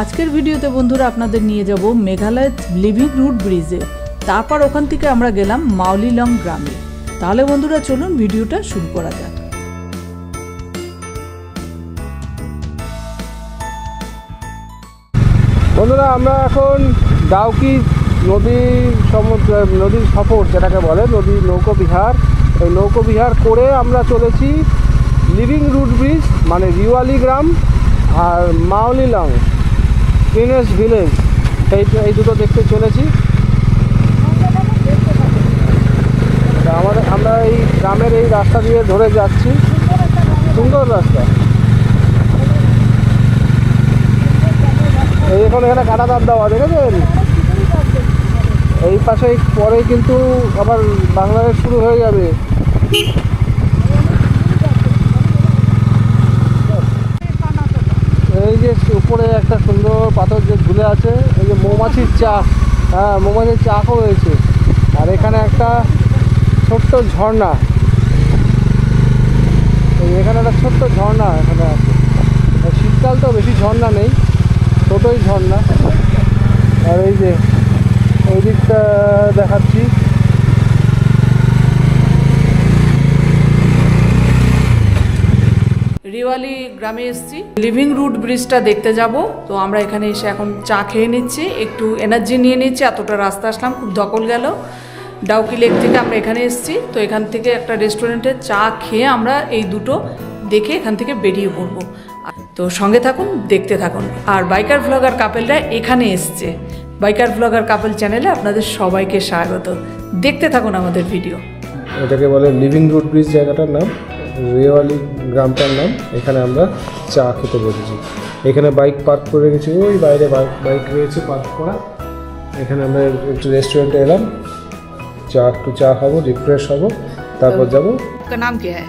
আজকের ভিডিওতে বন্ধুরা আপনাদের নিয়ে যাব মেঘালয় লিভিং রুট ব্রিজে, তারপর ওখান থেকে আমরা গেলাম মাওলিলং গ্রামে। তাহলে বন্ধুরা চলুন ভিডিওটা শুরু করা যাক। বন্ধুরা আমরা এখন ডাউকি নদীর সফর যেটাকে বলে, নদীর নৌকোবিহার, এই নৌকোবিহার করে আমরা চলেছি লিভিং রুট ব্রিজ মানে রিওয়ালি গ্রাম আর মাওলিলং ক্লিনেস্ট ভিলেজ, এই দুটো দেখতে চলেছি। আমরা এই গ্রামের এই রাস্তা দিয়ে ধরে যাচ্ছি, সুন্দর রাস্তা। এই এখন এখানে কাটা দাঁত দেওয়া দেখেছেন, এই পাশে পরে কিন্তু আবার বাংলাদেশ শুরু হয়ে যাবে। এই যে উপরে একটা সুন্দর পাথর যে ঝুলে আছে, এই যে মৌমাছির চাক, হ্যাঁ মৌমাছির চাকও হয়েছে। আর এখানে একটা ছোট্ট ঝর্ণা, এখানে একটা ছোট্ট ঝর্ণা এখানে আছে। শীতকাল তো বেশি ঝর্ণা নেই, ছোটোই ঝর্ণা। আর এই যে এই দিকটা দেখাচ্ছি, রিওয়ালি গ্রামে এসেছি, লিভিং রুট ব্রিজটা দেখতে যাব। তো আমরা এখানে এসে এখন চা খেয়ে নিচ্ছি, একটু এনার্জি নিয়ে নিচ্ছি। এতটা রাস্তা আসলাম, খুব ধকল গেল। ডাউকি লেক থেকে আমরা এখানে এসেছি, তো এখান থেকে একটা রেস্টুরেন্টে চা খেয়ে আমরা এই দুটো দেখে এখান থেকে বেরিয়ে পড়বো। তো সঙ্গে থাকুন, দেখতে থাকুন। আর বাইকার ব্লগার কাপেলরা এখানে এসছে, বাইকার ব্লগার কাপেল চ্যানেলে আপনাদের সবাইকে স্বাগত। দেখতে থাকুন আমাদের ভিডিও। এটাকে বলে লিভিং রুট ব্রিজ জায়গাটার নাম, রিওয়ালি গ্রামটার নাম। এখানে আমরা চা খেতে বসেছি। এখানে বাইক পার্ক করে রেখেছি, ওই বাইরে বাইক রয়েছে পার্ক করা। এখানে আমরা একটু রেস্টুরেন্টে এলাম, একটু চা খাবো, রিফ্রেশ হবো, তারপর যাবো। आपका नाम क्या है?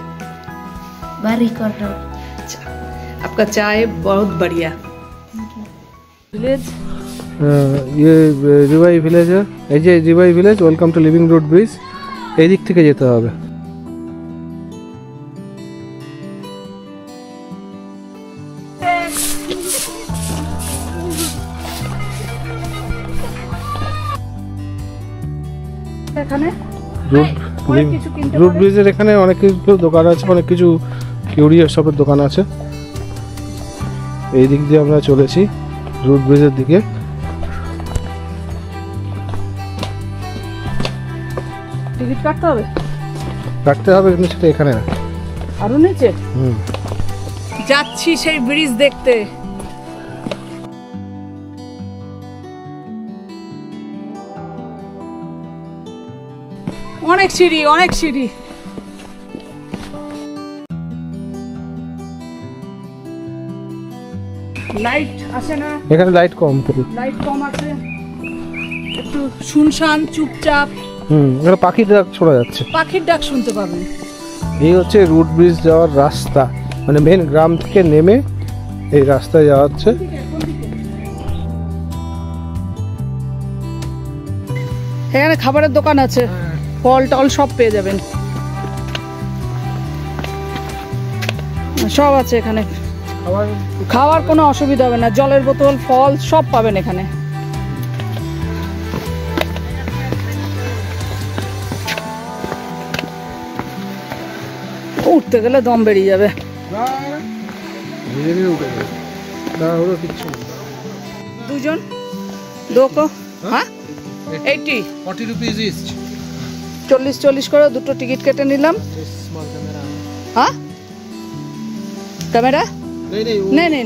बारी कॉर्नर। अच्छा, आपका चाय बहुत बढ़िया। विलेज ये रिवाई ভিলেজ, এই যে Riwai village. Welcome to living root bridge. এই দিক থেকে যেতে হবে। এখানে রুট ব্রিজের এখানে অনেক কিছু দোকান আছে, অনেক কিছু কিউরিয়াস শপের দোকান আছে। এই দিক দিয়ে আমরা চলেছি রুট ব্রিজের দিকে। টিকিট কাটতে হবে? কাটতে হবে, কিন্তু সেটা এখানে না, আরো নিচে। যাচ্ছি সেই ব্রিজ দেখতে। অনেক সিঁড়ি, অনেক সিঁড়ি। লাইট আছে না এখানে? লাইট কম, লাইট কম আছে, একটু শুনশান চুপচাপ। এখানে পাখির ডাক শোনা যাচ্ছে, পাখির ডাক শুনতে পাবেন। এই হচ্ছে রুট ব্রিজ যাওয়ার রাস্তা, মানে মেন গ্রাম থেকে নেমে এই রাস্তায় যাওয়া হচ্ছে। এখানে খাবারের দোকান আছে, ফল টল সব পেয়ে যাবেন, সব আছে এখানে। খাওয়ার কোনো অসুবিধা হবে না, জলের বোতল ফল সব পাবেন এখানে। উঠতে গেলে দম বেরিয়ে যাবে। দুজন দোকো, হ্যাঁ 40 রুপিস ইচ, 40 করে দুটো টিকিট কেটে নিলাম। हाँ कैमरा नहीं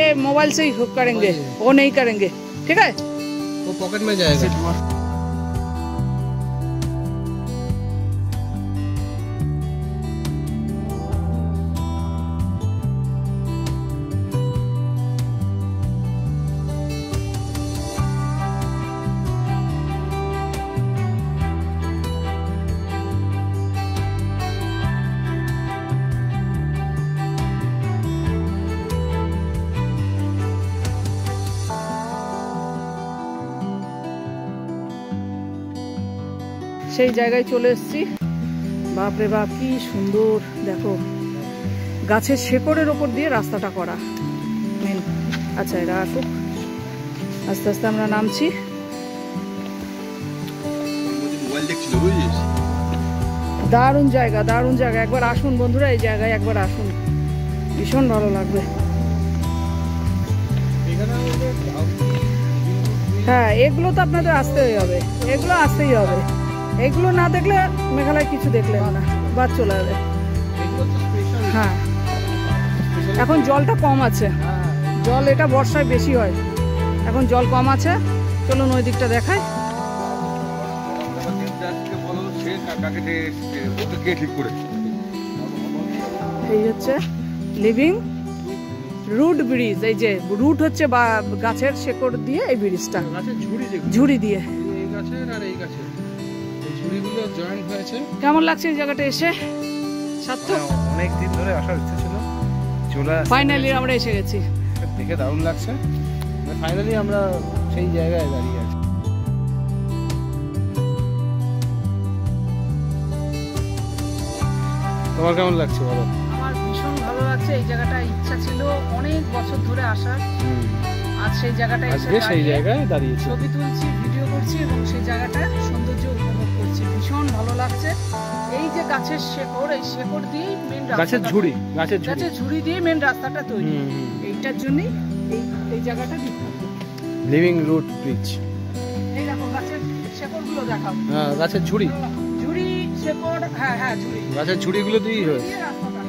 ये मोबाइल से ही हुक करेंगे, वो नहीं करेंगे, ठीक है? वो पॉकेट में जाएगा। সেই জায়গায় চলে এসেছি। বাপরে বাপ কি সুন্দর, দেখো গাছের শেকড়ের ওপর দিয়ে রাস্তাটা করা। মেন আচ্ছা এরা আসুক, আস্তে আস্তে আমরা নামছি। দারুণ জায়গা, দারুণ জায়গা, একবার আসুন বন্ধুরা, এই জায়গায় একবার আসুন, ভীষণ ভালো লাগবে। হ্যাঁ এগুলো তো আপনাদের আসতেই হবে, এগুলো আসতেই হবে, এগুলো না দেখলে মেঘালয় কিছু দেখলেন না, বাদ চলে যাবে। হ্যাঁ এখন জলটা কম আছে, জল এটা বর্ষায় বেশি হয়, এখন জল কম আছে। চলুন ওই দিকটা দেখায়। এই হচ্ছে লিভিং রুট ব্রিজ, এই যে রুট হচ্ছে বা গাছের শেকড় দিয়ে এই ব্রিজটা, ঝুড়ি দিয়ে কেমন লাগছে এই জায়গাটা এসে? সার্থক, অনেক দিন ধরে আসার ইচ্ছা ছিল, চলে ফাইনালি আমরা এসে গেছি, দেখে দারুণ লাগছে। ফাইনালি আমরা সেই জায়গায় দাঁড়িয়ে আছি। তোমার কেমন লাগছে বলো? আমার ভীষণ ভালো লাগছে, এই জায়গাটা ইচ্ছা ছিল অনেক বছর ধরে আসার, আজ সেই জায়গাটায় এসে সেই জায়গায় দাঁড়িয়েছি, ছবি তুলছি, ভিডিও করছি এবং সেই জায়গাটা সৌন্দর্য উপভোগ করছি, ভীষণ ভালো লাগছে। এই যে গাছের শেকড়, এই শেকড় দিয়েই মেন গাছের ঝুড়ি, গাছের ঝুড়ি দিয়ে মেন রাস্তাটা তৈরি, এইটার জন্যই এই জায়গাটা বিখ্যাত, লিভিং রুট ব্রিজ। এই দেখো গাছের শেকড়গুলো দেখাও। হ্যাঁ গাছের ঝুড়ি, ঝুড়ি শেকড়, হ্যাঁ হ্যাঁ ঝুড়ি, গাছের ঝুড়িগুলো দিয়েই হয়েছে। রাস্তাটা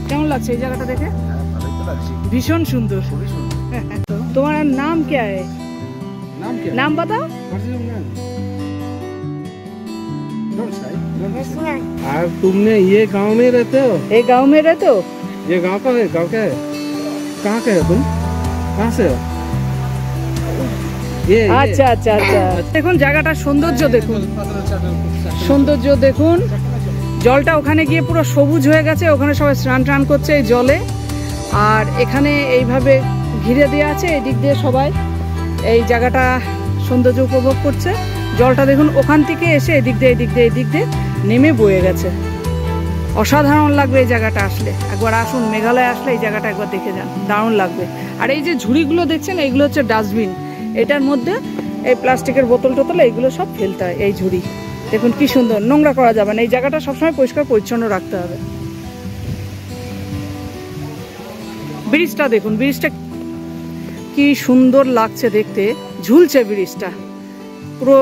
কেমন লাগছে এই জায়গাটা দেখে? ভীষণ সুন্দর। তোমার नाम क्या है? नाम बताओ। आप तुमने ये गांव में रहते हो? ये गांव में रहते हो? ये गांव का है? गांव क्या है? कहाँ के हो तुम? कहाँ से हो? আচ্ছা আচ্ছা আচ্ছা, দেখুন জায়গাটার সৌন্দর্য দেখুন, সৌন্দর্য দেখুন, জলটা ওখানে গিয়ে পুরো সবুজ হয়ে গেছে, ওখানে সবাই স্নান টান করছে এই জলে, আর এখানে এইভাবে ঘিরে দেওয়া আছে, এই দিক দিয়ে সবাই এই জায়গাটা সৌন্দর্য উপভোগ করছে। জলটা দেখুন ওখান থেকে এসে এদিক দিয়ে নেমে বয়ে গেছে, অসাধারণ লাগবে এই জায়গাটা আসলে, একবার আসুন, মেঘালয় আসলে এই জায়গাটা একবার দেখে যান, দারুণ লাগবে। আর এই যে ঝুড়িগুলো দেখছেন, এইগুলো হচ্ছে ডাস্টবিন, এটার মধ্যে এই প্লাস্টিকের বোতল টোতল এইগুলো সব ফেলতে হয়, এই ঝুড়ি দেখুন কি সুন্দর, নোংরা করা যাবে না, এই জায়গাটা সবসময় পরিষ্কার পরিচ্ছন্ন রাখতে হবে। ব্রিজটা দেখুন, ব্রিজটা কি সুন্দর লাগছে দেখতে, ঝুলছে ব্রিজটা, পুরো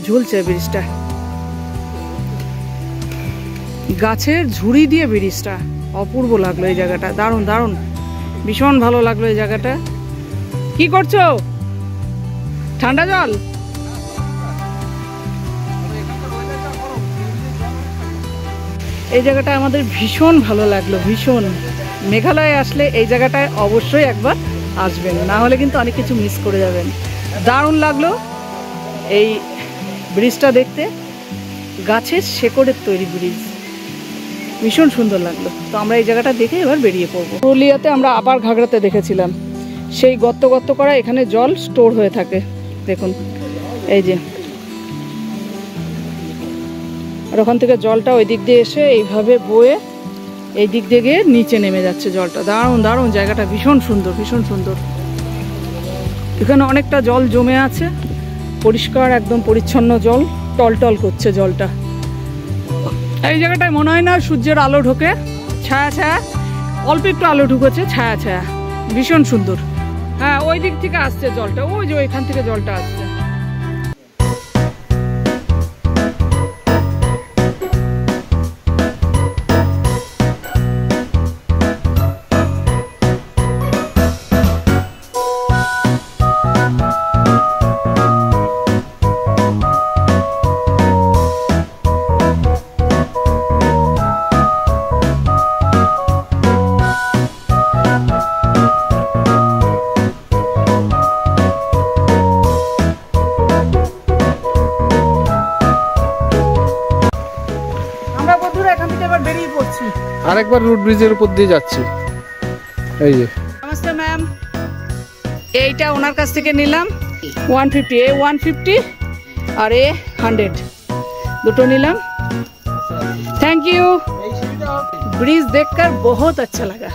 ঝুলছে ব্রিজটা, গাছের ঝুড়ি দিয়ে ব্রিজটা, অপূর্ব লাগলো এই জায়গাটা, দারুণ দারুণ, ভীষণ ভালো লাগলো এই জায়গাটা। কি করছো? ঠান্ডা জল? এই জায়গাটা আমাদের ভীষণ ভালো লাগলো, ভীষণ। মেঘালয়ে আসলে এই জায়গাটায় অবশ্যই একবার আসবেন, না হলে কিন্তু অনেক কিছু মিস করে যাবেন। দারুণ লাগলো এই ব্রিজটা দেখতে, গাছের শেকড়ের তৈরি ব্রিজ, ভীষণ সুন্দর লাগলো। তো আমরা এই জায়গাটা দেখে এবার বেরিয়ে পড়বো। পুরুলিয়াতে আমরা আপার ঘাগড়াতে দেখেছিলাম, সেই গর্ত গর্ত করা, এখানে জল স্টোর হয়ে থাকে, দেখুন এই যে, আর ওখান থেকে জলটা ওই দিক দিয়ে এসে এইভাবে বয়ে এই দিক দিয়ে গিয়ে নিচে নেমে যাচ্ছে জলটা, দারুণ দারুণ, জায়গাটা ভীষণ সুন্দর, ভীষণ সুন্দর। এখানে অনেকটা জল জমে আছে, পরিষ্কার একদম পরিচ্ছন্ন জল, টলটল করছে জলটা। এই জায়গাটায় মনে হয় না সূর্যের আলো ঢোকে, ছায়া ছায়া, অল্প একটু আলো ঢুকেছে, ছায়া ছায়া, ভীষণ সুন্দর। হ্যাঁ ওই দিক থেকে আসছে জলটা, ওই যে ওইখান থেকে জলটা আসছে। আরেকবার রুট ব্রিজের উপর দিয়ে যাচ্ছি, এই যে। নমস্তে ম্যাম, এইটা ওনার কাছ থেকে নিলাম 150, এ 150 আর এ 100, দুটো নিলাম। Thank you. ब्रिज देखकर बहुत अच्छा लगा।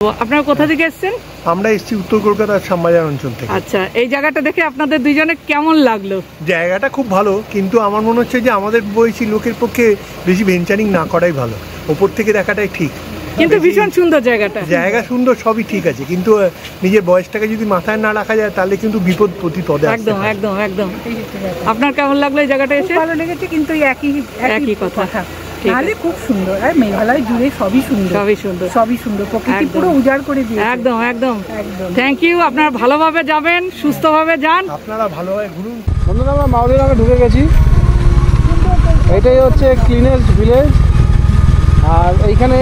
তো আপনারা কোথা থেকে এসেছেন? আমরা এসেছি উত্তর কলকাতার শ্যামবাজার অঞ্চল থেকে। আচ্ছা, এই জায়গাটা দেখে আপনাদের দুইজনে কেমন লাগলো? জায়গাটা খুব ভালো, কিন্তু আমার মনে হচ্ছে যে আমাদের বয়সী লোকের পক্ষে বেশি ভেঞ্চারিং না করাই ভালো, ওপর থেকে দেখাটাই ঠিক। কিন্তু ভীষণ সুন্দর জায়গাটা। জায়গা সুন্দর, সবই ঠিক আছে, কিন্তু নিজের বয়সটাকে যদি মাথায় না রাখা যায় তাহলে কিন্তু বিপদ প্রতিপদে আসতে একদম পারে। একদম একদম। আপনার কেমন লাগলো এই জায়গাটা এসে? ভালো লেগেছে, কিন্তু একই কথা। ঠিক তাহলে আছে। খুব সুন্দর। আর মেঘালয় জুড়ে সবই সুন্দর, সবই সুন্দর, সবই সুন্দর। প্রকৃতি একদম। পুরো উজাড় করে দিয়েছে। একদম একদম একদম। Thank you. আপনারা ভালোভাবে যাবেন, সুস্থভাবে যান। আপনারা ভালোভাবে ঘুরুন। বন্ধুরা আমরা মাউলিরঙে ঢুকে গেছি। এটাই হচ্ছে ক্লিনেস্ট ভিলেজ, আর এইখানে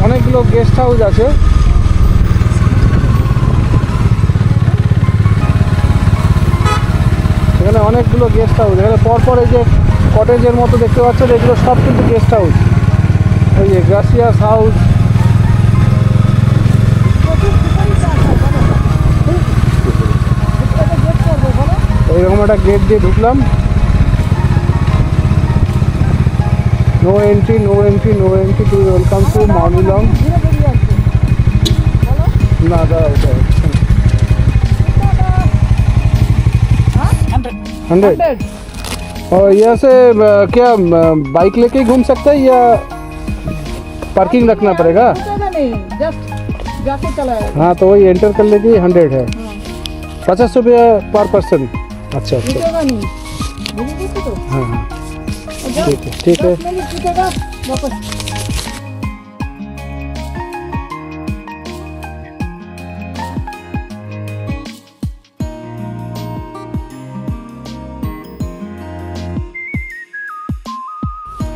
অনেকগুলো গেস্ট হাউস আছে। এখানে অনেকগুলো গেস্ট হাউস, এখানে পরপর এই যে কটেজের মতো দেখতে পাচ্ছেন, এগুলো সব কিন্তু গেস্ট হাউস। এই যে গ্রাসিয়াস হাউস, এইরকম একটা গেট দিয়ে ঢুকলাম। No entry, no entry, no entry to welcome to Mawlynnong. ना दादा 100। और यहाँ से क्या बाइक लेके ही घूम सकते हैं या पार्किंग रखना पड़ेगा? नहीं, जस्ट जाके चला है। हाँ, तो वही एंटर कर लेके 100 है। 50 रुपया पर पर्सन। अच्छा अच्छा, नहीं तो हाँ हाँ, ठीक है ठीक है। वापस।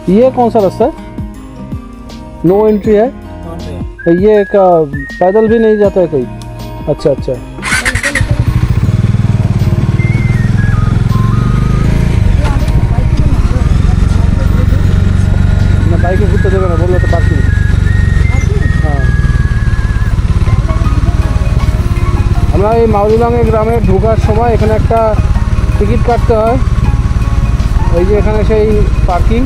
ये कौन सा रास्ता है? नो एंट्री है। ये एक पैदल भी नहीं जाता है कोई? अच्छा अच्छा, ना बाइक घूरते देবে না, বললো তো পার্কিং। হ্যাঁ, আমরা এই মাউলিলঙে গ্রামে ঢোকার সময় এখানে একটা টিকিট কাটতে হয়। এই যে এখানে সেই পার্কিং,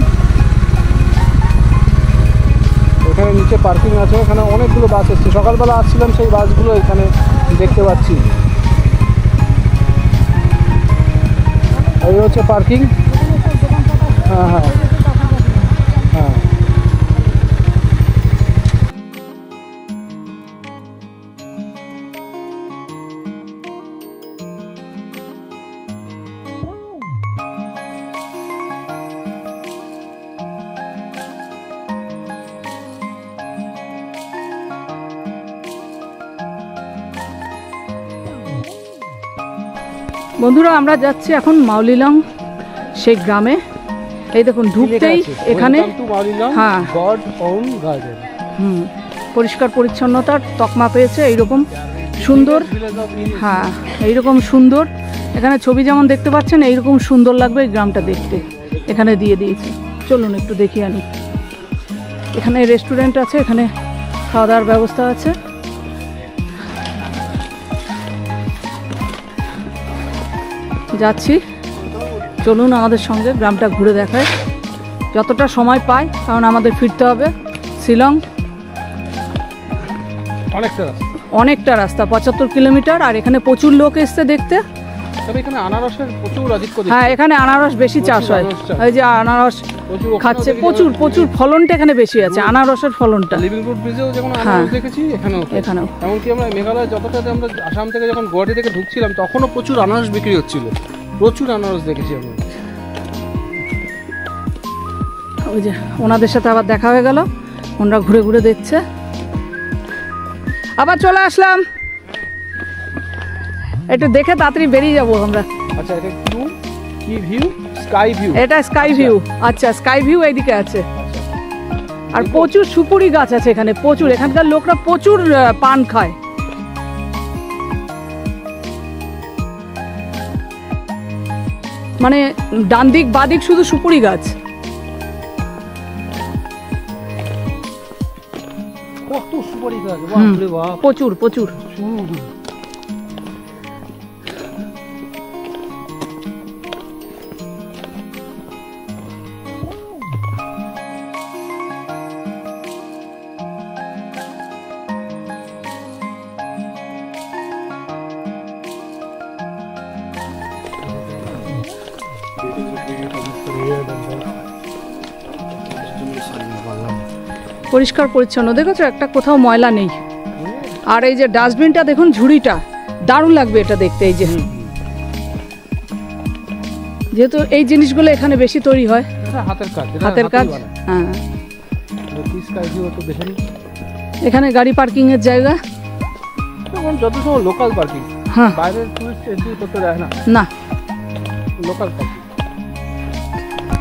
এখানে নিচে পার্কিং আছে। এখানে অনেকগুলো বাস এসছে, সকালবেলা আসছিলাম, সেই বাসগুলো এখানে দেখতে পাচ্ছি। এই হচ্ছে পার্কিং। হ্যাঁ হ্যাঁ হ্যাঁ। বন্ধুরা, আমরা যাচ্ছি এখন মাউলিলং সেই গ্রামে। এই দেখুন, ঢুকতেই এখানে হ্যাঁ গড ওন গার্ডেন। পরিষ্কার পরিচ্ছন্নতার তকমা পেয়েছে। এইরকম সুন্দর, হ্যাঁ এইরকম সুন্দর। এখানে ছবি যেমন দেখতে পাচ্ছেন, এইরকম সুন্দর লাগবে এই গ্রামটা দেখতে। এখানে দিয়ে দিয়েছে, চলুন একটু দেখিয়ে আনি। এখানে রেস্টুরেন্ট আছে, এখানে খাওয়া দাওয়ার ব্যবস্থা আছে। যাচ্ছি, চলুন আমাদের সঙ্গে গ্রামটা ঘুরে দেখায় যতটা সময় পাই, কারণ আমাদের ফিরতে হবে শিলং। অনেকটা রাস্তা, 75 কিলোমিটার। আর এখানে প্রচুর লোক এসছে দেখতে। তবে এখানে আনারসের প্রচুর আধিক্য। হ্যাঁ, এখানে আনারস বেশি চাষ হয়। এই যে আনারস খাচ্ছে, প্রচুর প্রচুর ফলনটা এখানে বেশি আছে, আনারসের ফলনটা। লিভিং রুট ব্রিজেও যেমন আনারস দেখেছি, এখানেও। এমনকি আমরা মেঘালয় যতটাতে আমরা আসাম থেকে যখন গুয়াহাটি থেকে ঢুকছিলাম, তখনও প্রচুর আনারস বিক্রি হচ্ছিল, প্রচুর আনারস দেখেছি আমরা। ওই যে ওনাদের সাথে আবার দেখা হয়ে গেল, ওনারা ঘুরে ঘুরে দেখছে। আবার চলে আসলাম, একটু দেখে তাড়াতাড়ি বেরিয়ে যাবো আমরা। আচ্ছা, এটা কি ভিউ? Sky view. এটা স্কাই ভিউ। আচ্ছা, স্কাই ভিউ এইদিকে আছে। আর প্রচুর সুপুরি গাছ আছে এখানে, প্রচুর। এখানকার লোকরা প্রচুর পান খায়। মানে ডান দিক বাদিক শুধু সুপুরি গাছ। কত সুপারি গাছ, বাপরে বাপ, প্রচুর প্রচুর। পরিষ্কার পরিচ্ছন্ন, দেখেছো একটা কোথাও ময়লা নেই। আর এই যে ডাস্টবিনটা দেখুন, ঝুড়িটা দারুণ লাগবে এটা দেখতে। এই যে যেহেতু এই জিনিসগুলো এখানে বেশি তৈরি হয়, হাতের কাজ। হ্যাঁ, এখানে গাড়ি পার্কিং এর জায়গা, যত সময় লোকাল পার্কিং, হ্যাঁ বাইরের টুরিস্ট এন্ট্রি করতে দেয় না, না। Local parking.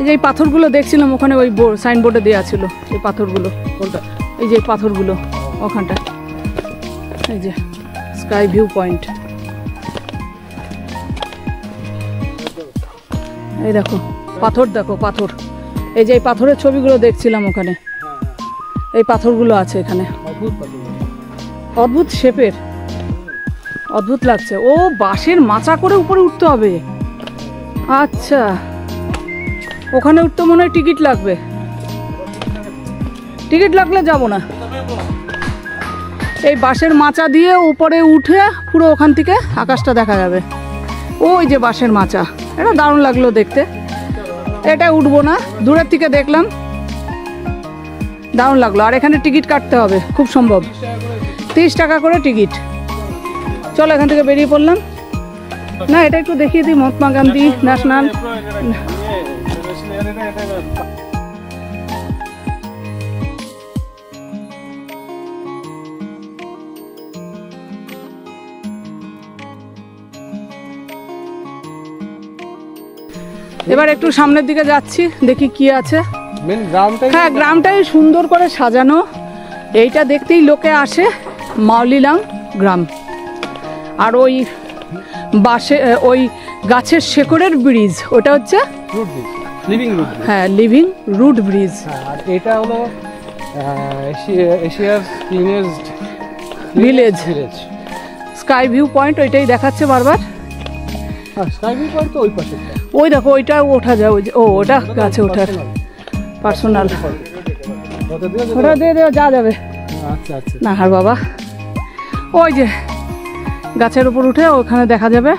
এই যে এই পাথরগুলো দেখছিলাম ওখানে, ওই সাইনবোর্ডে দেওয়া ছিল এই পাথরগুলো। কোনটা? এই যে পাথরগুলো ওখানটা, এই যে স্কাই ভিউ পয়েন্ট। এই দেখো পাথর, দেখো পাথর। এই যে এই পাথরের ছবিগুলো দেখছিলাম ওখানে, এই পাথরগুলো আছে এখানে, অদ্ভুত শেপের, অদ্ভুত লাগছে। ও বাঁশের মাচা করে উপরে উঠতে হবে। আচ্ছা, ওখানে উঠতে মনে হয় টিকিট লাগবে। টিকিট লাগলে যাব না। এই বাঁশের মাচা দিয়ে উপরে উঠে পুরো ওখান থেকে আকাশটা দেখা যাবে। ওই যে বাঁশের মাচা, এটা দারুণ লাগলো দেখতে। এটা উঠবো না, দূরের থেকে দেখলাম, দারুণ লাগলো। আর এখানে টিকিট কাটতে হবে খুব সম্ভব, 30 টাকা করে টিকিট। চলো এখান থেকে বেরিয়ে পড়লাম। না, এটা একটু দেখিয়ে দিই, মহাত্মা গান্ধী ন্যাশনাল। এবার একটু সামনের দিকে যাচ্ছি, দেখি কি আছে। মেন গ্রামটাই, হ্যাঁ গ্রামটাই সুন্দর করে সাজানো। এইটা দেখতেই লোকে আসে, মাউলিলাং গ্রাম। আর ওই বাসে, ওই গাছের শেকড়ের ব্রিজ, ওটা হচ্ছে root bridge, living root bridge. হ্যাঁ, লিভিং রুট ব্রিজ। আর এটা হলো এশিয়ার cleanest village, village. Sky view point ওইটাই দেখাচ্ছে বারবার। হ্যাঁ, স্কাই ভিউ পয়েন্ট তো ওই পাশে। ওই দেখো ওইটা ওঠা যায়, ওই যে ও ওটা গাছে ওঠার পার্সোনাল, ওটা দিয়ে দেওয়া যা যাবে আচ্ছা আচ্ছা। না। আর বাবা ওই যে গাছের উপর উঠে ওখানে দেখা যাবে।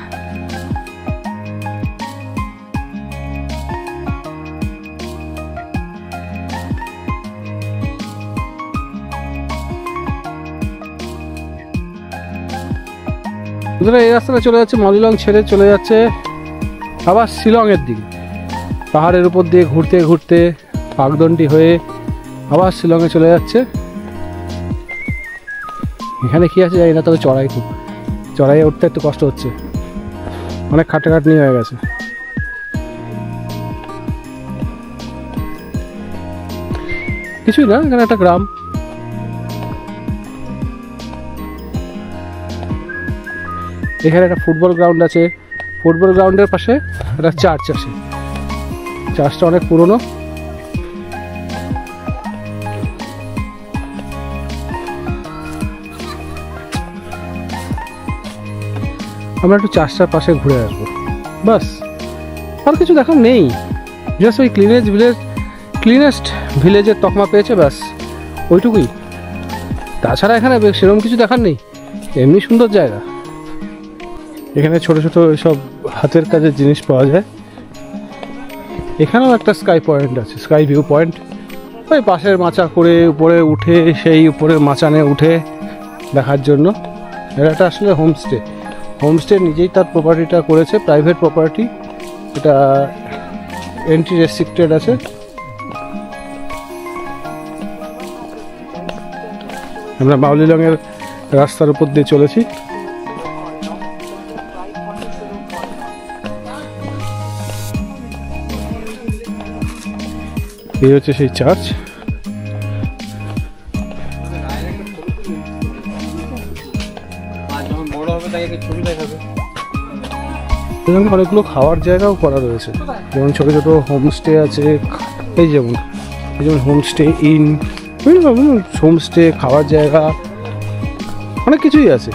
এই রাস্তাটা চলে যাচ্ছে মাউলিলং ছেড়ে, চলে যাচ্ছে আবার শিলংয়ের দিকে। পাহাড়ের উপর দিয়ে ঘুরতে ঘুরতে পাকদণ্ডি হয়ে আবার শিলংয়ে চলে যাচ্ছে। এখানে কি আছে জানি না, তবে চড়াই খুব, চড়াইয়ে উঠতে একটু কষ্ট হচ্ছে, অনেক খাটাখাটনি হয়ে গেছে। কিছুই না, এখানে একটা গ্রাম। এখানে একটা ফুটবল গ্রাউন্ড আছে, ফুটবল গ্রাউন্ডের পাশে একটা চার্চ আছে, চার্চটা অনেক পুরনো। আমরা একটু চার্চটার পাশে ঘুরে আসবো, বাস। আর কিছু দেখার নেই, জাস্ট ওই ক্লিনেস্ট ভিলেজের তকমা পেয়েছে, ব্যাস ওইটুকুই। তাছাড়া এখানে সেরকম কিছু দেখার নেই, এমনি সুন্দর জায়গা। এখানে ছোট ছোট সব হাতের কাজের জিনিস পাওয়া যায়। এখানেও একটা স্কাই পয়েন্ট আছে, স্কাই ভিউ পয়েন্ট। ওই পাশের মাচা করে উপরে উঠে, সেই উপরের মাচানে উঠে দেখার জন্য। এটা আসলে হোমস্টে, হোমস্টে নিজেই তার প্রপার্টিটা করেছে, প্রাইভেট প্রপার্টি। এটা এন্ট্রি রেস্ট্রিক্টেড আছে। আমরা মাউলিলংয়ের রাস্তার উপর দিয়ে চলেছি। এই হচ্ছে সেই চার্চ। অনেকগুলো খাওয়ার জায়গাও করা রয়েছে, যেমন ছোট ছোট হোমস্টে আছে। এই যেমন হোমস্টে ইন, হোমস্টে খাওয়ার জায়গা, অনেক কিছুই আছে।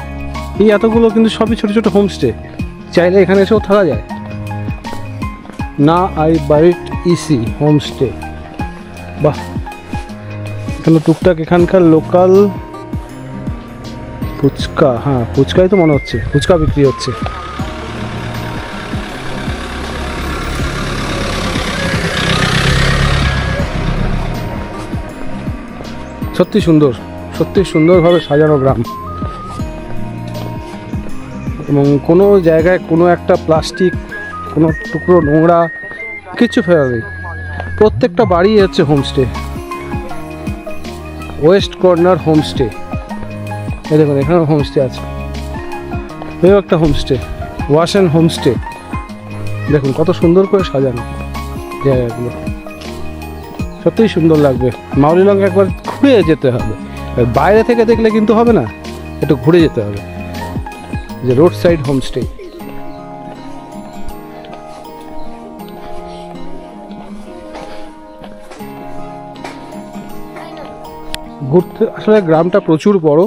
এই এতগুলো কিন্তু সবই ছোট ছোট হোমস্টে, চাইলে এখানে এসেও থাকা যায়। না আই বাইট ইসি হোমস্টে, বাহ। এখানে টুকটাক এখানকার লোকাল ফুচকা, হ্যাঁ ফুচকাই তো মনে হচ্ছে, ফুচকা বিক্রি হচ্ছে। সত্যি সুন্দর, সত্যি সুন্দরভাবে সাজানো গ্রাম। এবং কোনো জায়গায় কোনো একটা প্লাস্টিক, কোনো টুকরো নোংরা কিচ্ছু ফেলা নেই। প্রত্যেকটা বাড়ি হচ্ছে হোমস্টে, ওয়েস্ট কর্নার হোমস্টে। এই দেখুন এখানেও হোমস্টে আছে, এও একটা হোমস্টে, ওয়াশন হোমস্টে। দেখুন কত সুন্দর করে সাজানো জায়গাগুলো, সত্যিই সুন্দর লাগবে। মাউলিলং একবার ঘুরে যেতে হবে, বাইরে থেকে দেখলে কিন্তু হবে না, একটু ঘুরে যেতে হবে। যে রোড সাইড হোমস্টে। ঘুরতে আসলে গ্রামটা প্রচুর বড়,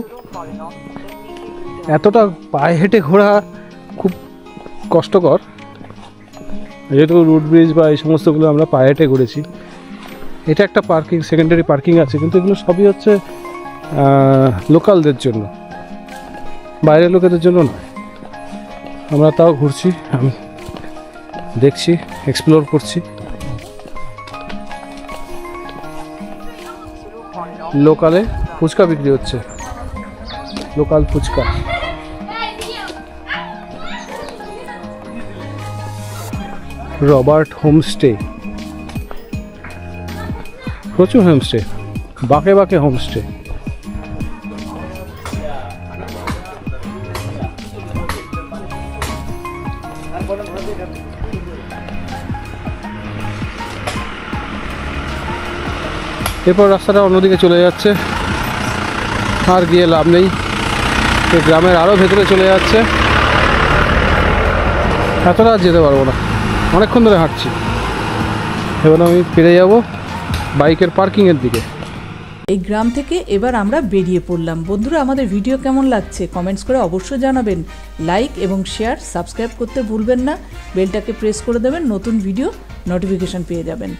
এতটা পায়ে হেঁটে ঘোরা খুব কষ্টকর, যেহেতু রুট ব্রিজ বা এই সমস্তগুলো আমরা পায়ে হেঁটে ঘুরেছি। এটা একটা পার্কিং, সেকেন্ডারি পার্কিং আছে, কিন্তু এগুলো সবই হচ্ছে লোকালদের জন্য, বাইরের লোকেদের জন্য নয়। আমরা তাও ঘুরছি, আমি দেখছি, এক্সপ্লোর করছি। লোকালে ফুচকা বিক্রি হচ্ছে, লোকাল ফুচকা। রবার্ট হোমস্টে, প্রচুর হোমস্টে, বাঁকে বাঁকে হোমস্টে। এরপর রাস্তাটা অন্যদিকে চলে যাচ্ছে, আর গিয়ে লাভ নেই, এই গ্রামের আরও ভেতরে চলে যাচ্ছে। এতটা যেতে পারবো না, অনেকক্ষণ ধরে হাঁটছি। এবার আমি ফিরে যাব বাইকের পার্কিংয়ের দিকে। এই গ্রাম থেকে এবার আমরা বেরিয়ে পড়লাম। বন্ধুরা, আমাদের ভিডিও কেমন লাগছে কমেন্টস করে অবশ্যই জানাবেন। লাইক এবং শেয়ার, সাবস্ক্রাইব করতে ভুলবেন না। বেলটাকে প্রেস করে দেবেন, নতুন ভিডিও নোটিফিকেশন পেয়ে যাবেন।